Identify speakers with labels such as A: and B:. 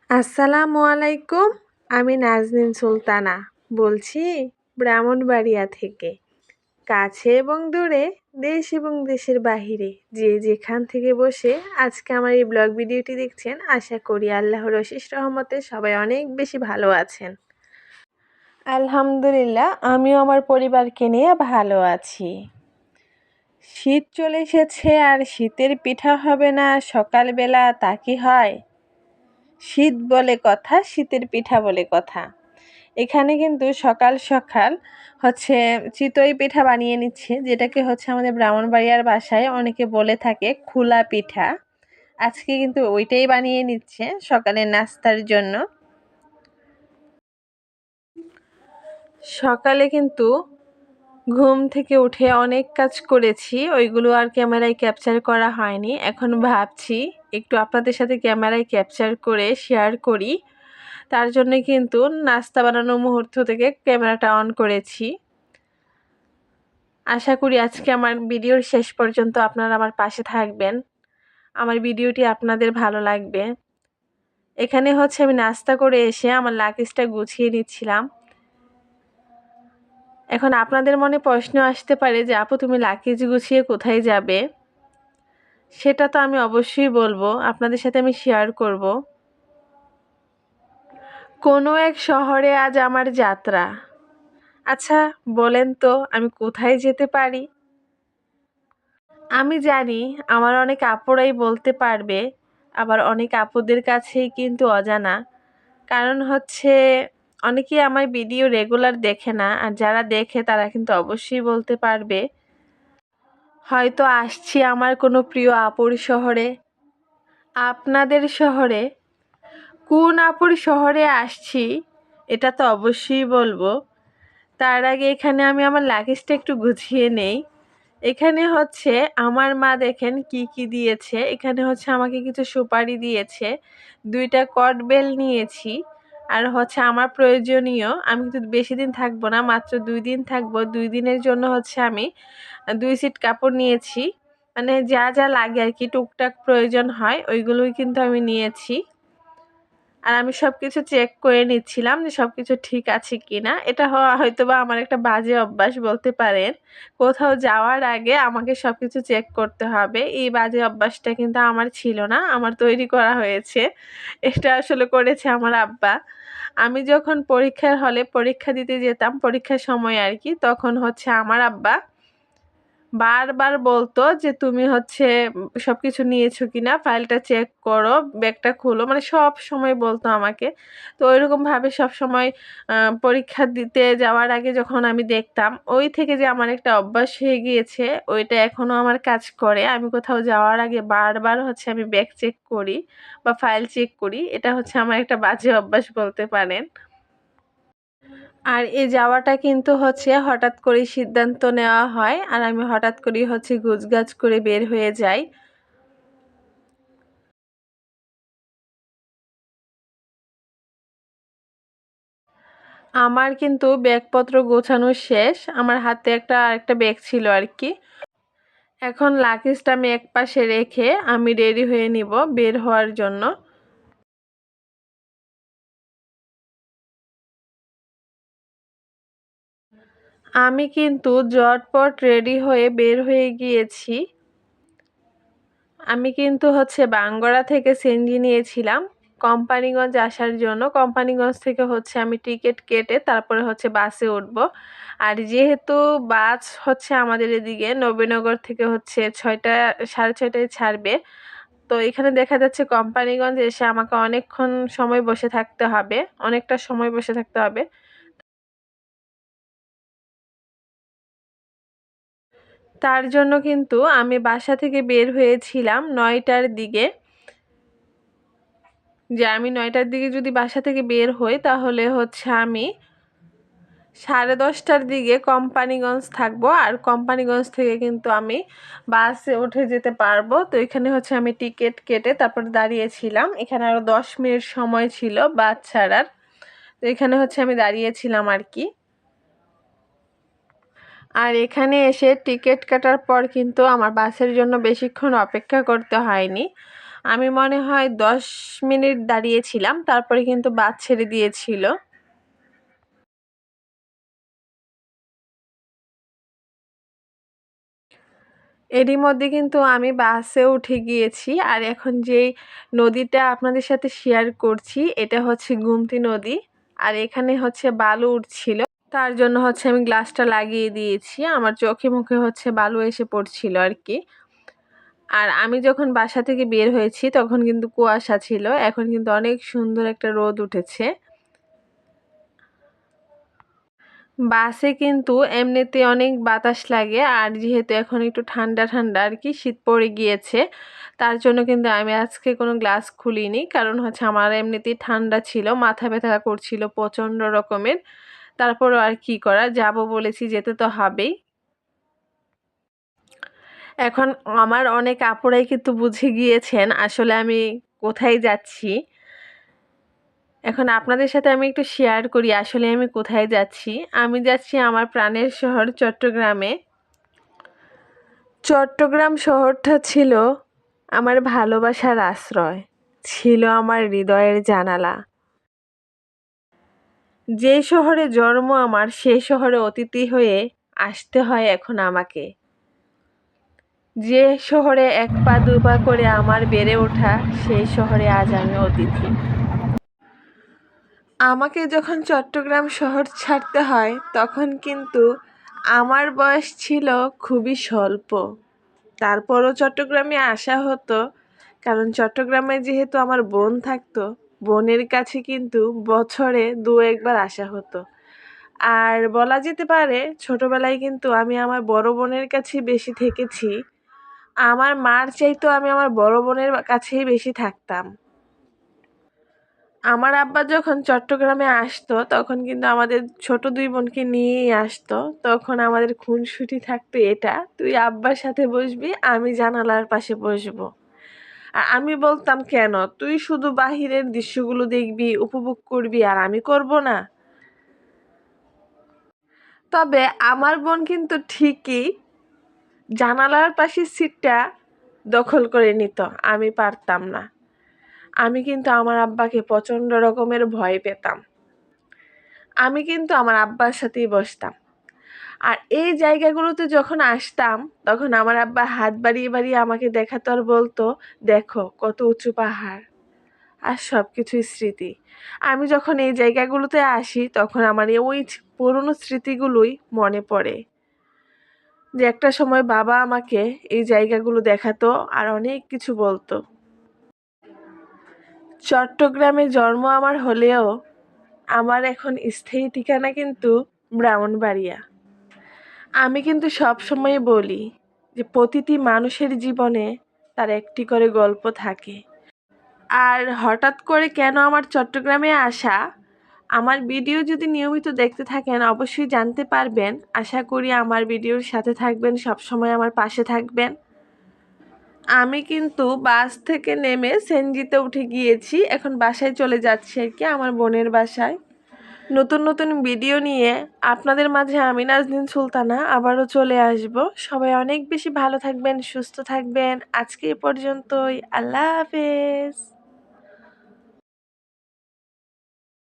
A: আসসালামু আলাইকুম। আমি নাজনীন সুলতানা বলছি ব্রাহ্মণবাড়িয়া থেকে। কাছে এবং দূরে, দেশ এবং দেশের বাহিরে যে যেখান থেকে বসে আজকে আমার এই ব্লগ ভিডিওটি দেখছেন, আশা করি আল্লাহর অশেষ রহমতে সবাই অনেক বেশি ভালো আছেন। আলহামদুলিল্লাহ, আমিও আমার পরিবারকে নিয়ে ভালো আছি। শীত চলে এসেছে আর শীতের পিঠা হবে না সকালবেলা, তা কি হয়? শীত বলে কথা, শীতের পিঠা বলে কথা। এখানে কিন্তু সকাল সকাল চিতই পিঠা বানিয়ে নিচ্ছে, যেটাকে আমাদের ব্রাহ্মণবাড়িয়ার ভাষায় অনেকে বলে থাকে খুলা পিঠা। আজকে কিন্তু ওইটাই বানিয়ে নিচ্ছে সকালের নাস্তার জন্য। সকালে কিন্তু ঘুম থেকে উঠে অনেক কাজ করেছি, ওইগুলো আর ক্যামেরায় ক্যাপচার করা হয়নি। এখন ভাবছি একটু আপনাদের সাথে ক্যামেরায় ক্যাপচার করে শেয়ার করি। তার জন্য কিন্তু নাস্তা বানানোর মুহূর্ত থেকে ক্যামেরাটা অন করেছি। আশা করি আজকে আমার ভিডিওর শেষ পর্যন্ত আপনারা আমার পাশে থাকবেন, আমার ভিডিওটি আপনাদের ভালো লাগবে। এখানে আমি নাস্তা করে এসে আমার লাগেজটা গুছিয়ে নিচ্ছিলাম। এখন আপনাদের মনে প্রশ্ন আসতে পারে যে আপু, তুমি লাগেজ গুছিয়ে কোথায় যাবে? সেটা তো আমি অবশ্যই বলবো, আপনাদের সাথে আমি শেয়ার করব। কোনো এক শহরে আজ আমার যাত্রা। আচ্ছা বলেন তো, আমি কোথায় যেতে পারি? আমি জানি আমার অনেক আপুরাই বলতে পারবে, আবার অনেক আপুদের কাছেই কিন্তু অজানা। কারণ অনেকেই আমার ভিডিও রেগুলার দেখে না, আর যারা দেখে তারা কিন্তু অবশ্যই বলতে পারবে। হয়তো আসছি আমার কোনো প্রিয় আপুর শহরে, আপনাদের শহরে। কোন আপুর শহরে আসছি এটা তো অবশ্যই বলবো। তার আগে এখানে আমি আমার লাগেজটা একটু গুছিয়ে নেই। এখানে আমার মা দেখেন কি কি দিয়েছে। এখানে আমাকে কিছু সুপারি দিয়েছে, 2টা কটবেল নিয়েছি, আর আমার প্রয়োজনীয়, আমি কিন্তু বেশি দিন থাকবো না, মাত্র 2 দিন থাকবো। 2 দিনের জন্য আমি 2 সেট কাপড় নিয়েছি। মানে যা যা লাগে আর কি, টুকটাক প্রয়োজন হয় ওইগুলোই কিন্তু আমি নিয়েছি। আর আমি সবকিছু চেক করে নিচ্ছিলাম যে সবকিছু ঠিক আছে কিনা। এটা হয়তোবা আমার একটা বাজে অভ্যাস বলতে পারেন। কোথাও যাওয়ার আগে আমাকে সবকিছু চেক করতে হবে। এই বাজে অভ্যাসটা কিন্তু আমার ছিল না, আমার তৈরি করা হয়েছে। এটা আসলে করেছে আমার আব্বা। আমি যখন পরীক্ষার হলে পরীক্ষা দিতে যেতাম, পরীক্ষার সময় আর কি, তখন আমার আব্বা বারবার বলতো যে তুমি সবকিছু নিয়েছো কিনা, ফাইলটা চেক করো, ব্যাগটা খোলো, মানে সব সময় বলতো আমাকে। তো ওইরকম ভাবে সব সময় পরীক্ষা দিতে যাওয়ার আগে যখন আমি দেখতাম, ওই থেকে যে আমার একটা অভ্যাস হয়ে গিয়েছে, ওইটা এখনো আমার কাজ করে। আমি কোথাও যাওয়ার আগে বারবার আমি ব্যাগ চেক করি বা ফাইল চেক করি। এটা আমার একটা বাজে অভ্যাস বলতে পারেন। আর এই যাওয়াটা কিন্তু হঠাৎ করেই সিদ্ধান্ত নেওয়া হয়, আর আমি হঠাৎ করেই গোছগাছ করে বের হয়ে যাই। আমার কিন্তু ব্যাগপত্র গোছানো শেষ, আমার হাতে আরেকটা ব্যাগ ছিল আর কি। এখন লাগেজটা আমি একপাশে রেখে আমি রেডি হয়ে নিব বের হওয়ার জন্য। আমি কিন্তু ঝটপট রেডি হয়ে বের হয়ে গিয়েছি। আমি কিন্তু বাঙ্গরা থেকে সিএনজি নিয়েছিলাম কোম্পানিগঞ্জ আসার জন্য। কোম্পানিগঞ্জ থেকে আমি টিকিট কেটে তারপরে বাসে উঠব। আর যেহেতু বাস আমাদের এদিকে নবীনগর থেকে 6টা 6:30টায় ছাড়বে, তো এখানে দেখা যাচ্ছে কোম্পানিগঞ্জ এসে আমাকে অনেকক্ষণ সময় বসে থাকতে হবে, অনেকটা সময় বসে থাকতে হবে। তার জন্য কিন্তু আমি বাসা থেকে বের হয়েছিলাম 9টার দিকে। যে আমি 9টার দিকে যদি বাসা থেকে বের হই, তাহলে আমি 10:30টার দিকে কোম্পানিগঞ্জ থাকবো। আর কোম্পানিগঞ্জ থেকে কিন্তু আমি বাসে উঠে যেতে পারবো। তো এখানে আমি টিকিট কেটে তারপর দাঁড়িয়েছিলাম। এখানে আরও 10 মিনিট সময় ছিল বাস ছাড়ার। তো এখানে আমি দাঁড়িয়েছিলাম আর কি। আর এখানে এসে টিকিট কাটার পর কিন্তু আমার বাসের জন্য বেশিক্ষণ অপেক্ষা করতে হয়নি। আমি মনে হয় 10 মিনিট দাঁড়িয়েছিলাম, তারপরে কিন্তু বাস ছেড়ে দিয়েছিল। এরই মধ্যে কিন্তু আমি বাসে উঠে গিয়েছি। আর এখন যেই নদীটা আপনাদের সাথে শেয়ার করছি এটা হচ্ছে গুমতি নদী। আর এখানে হচ্ছে বালু উঠছিল, তার জন্য হচ্ছে আমি গ্লাসটা লাগিয়ে দিয়েছি। আমার চোখে মুখে হচ্ছে বালু এসে পড়ছিল আর কি। আর আমি যখন বাসা থেকে বের হয়েছি তখন কিন্তু কুয়াশা ছিল, এখন কিন্তু অনেক সুন্দর একটা রোদ উঠেছে। বাসে কিন্তু এমনিতে অনেক বাতাস লাগে, আর যেহেতু এখন একটু ঠান্ডা ঠান্ডা আর কি, শীত পড়ে গিয়েছে, তার জন্য কিন্তু আমি আজকে কোনো গ্লাস খুলিনি। কারণ হচ্ছে আমার এমনিতেই ঠান্ডা ছিল, মাথা ব্যথা করছিল প্রচণ্ড রকমের। তারপরও আর কি করা, যাব বলেছি, যেতে তো হবেই। এখন আমার অনেক আপুরাই কিন্তু বুঝে গিয়েছেন আসলে আমি কোথায় যাচ্ছি। এখন আপনাদের সাথে আমি একটু শেয়ার করি আসলে আমি কোথায় যাচ্ছি। আমি যাচ্ছি আমার প্রাণের শহর চট্টগ্রামে। চট্টগ্রাম শহরটা ছিল আমার ভালোবাসার আশ্রয়, ছিল আমার হৃদয়ের জানালা। যে শহরে জন্ম আমার, সেই শহরে অতিথি হয়ে আসতে হয় এখন আমাকে। যে শহরে এক পা দুপা করে আমার বেড়ে ওঠা, সেই শহরে আজ আমি অতিথি। আমাকে যখন চট্টগ্রাম শহর ছাড়তে হয় তখন কিন্তু আমার বয়স ছিল খুবই স্বল্প। তারপরও চট্টগ্রামে আসা হতো, কারণ চট্টগ্রামে যেহেতু আমার বোন থাকতো, বোনের কাছে কিন্তু বছরে 2-1 বার আসা হতো। আর বলা যেতে পারে ছোটবেলায় কিন্তু আমি আমার বড় বোনের কাছেই বেশি থেকেছি। আমার মার চাইতেও আমি আমার বড় বোনের কাছেই বেশি থাকতাম। আমার আব্বা যখন চট্টগ্রামে আসতো তখন কিন্তু আমাদের ছোট 2 বোনকে নিয়েই আসতো। তখন আমাদের খুনসুটি থাকতো এটা, তুই আব্বার সাথে বসবি, আমি জানালার পাশে বসবো। আর আমি বলতাম, কেন, তুই শুধু বাহিরের দৃশ্যগুলো দেখবি, উপভোগ করবি, আর আমি করব না? তবে আমার বোন কিন্তু ঠিকই জানালার পাশের সিটটা দখল করে নিত, আমি পারতাম না। আমি কিন্তু আমার আব্বাকে প্রচণ্ড রকমের ভয় পেতাম। আমি কিন্তু আমার আব্বার সাথেই বসতাম। আর এই জায়গাগুলোতে যখন আসতাম তখন আমার আব্বা হাত বাড়িয়ে বাড়িয়ে আমাকে দেখাতো আর বলতো, দেখো কত উঁচু পাহাড়, আর সব কিছুই স্মৃতি। আমি যখন এই জায়গাগুলোতে আসি তখন আমার ওই পুরনো স্মৃতিগুলোই মনে পড়ে, যে একটা সময় বাবা আমাকে এই জায়গাগুলো দেখাতো আর অনেক কিছু বলতো। চট্টগ্রামে জন্ম আমার হলেও আমার এখন স্থায়ী ঠিকানা কিন্তু ব্রাহ্মণবাড়িয়া। আমি কিন্তু সবসময় বলি যে প্রতিটি মানুষের জীবনে তার একটি করে গল্প থাকে। আর হঠাৎ করে কেন আমার চট্টগ্রামে আসা, আমার ভিডিও যদি নিয়মিত দেখতে থাকেন অবশ্যই জানতে পারবেন। আশা করি আমার ভিডিওর সাথে থাকবেন, সবসময় আমার পাশে থাকবেন। আমি কিন্তু বাস থেকে নেমে সিএনজিতে উঠে গিয়েছি, এখন বাসায় চলে যাচ্ছি আর কি, আমার বোনের বাসায়। নতুন নতুন ভিডিও নিয়ে আপনাদের মাঝে আমি নাজনীন সুলতানা আবারও চলে আসব। সবাই অনেক বেশি ভালো থাকবেন, সুস্থ থাকবেন। আজকে এ পর্যন্তই। আল্লাহ হাফেজ।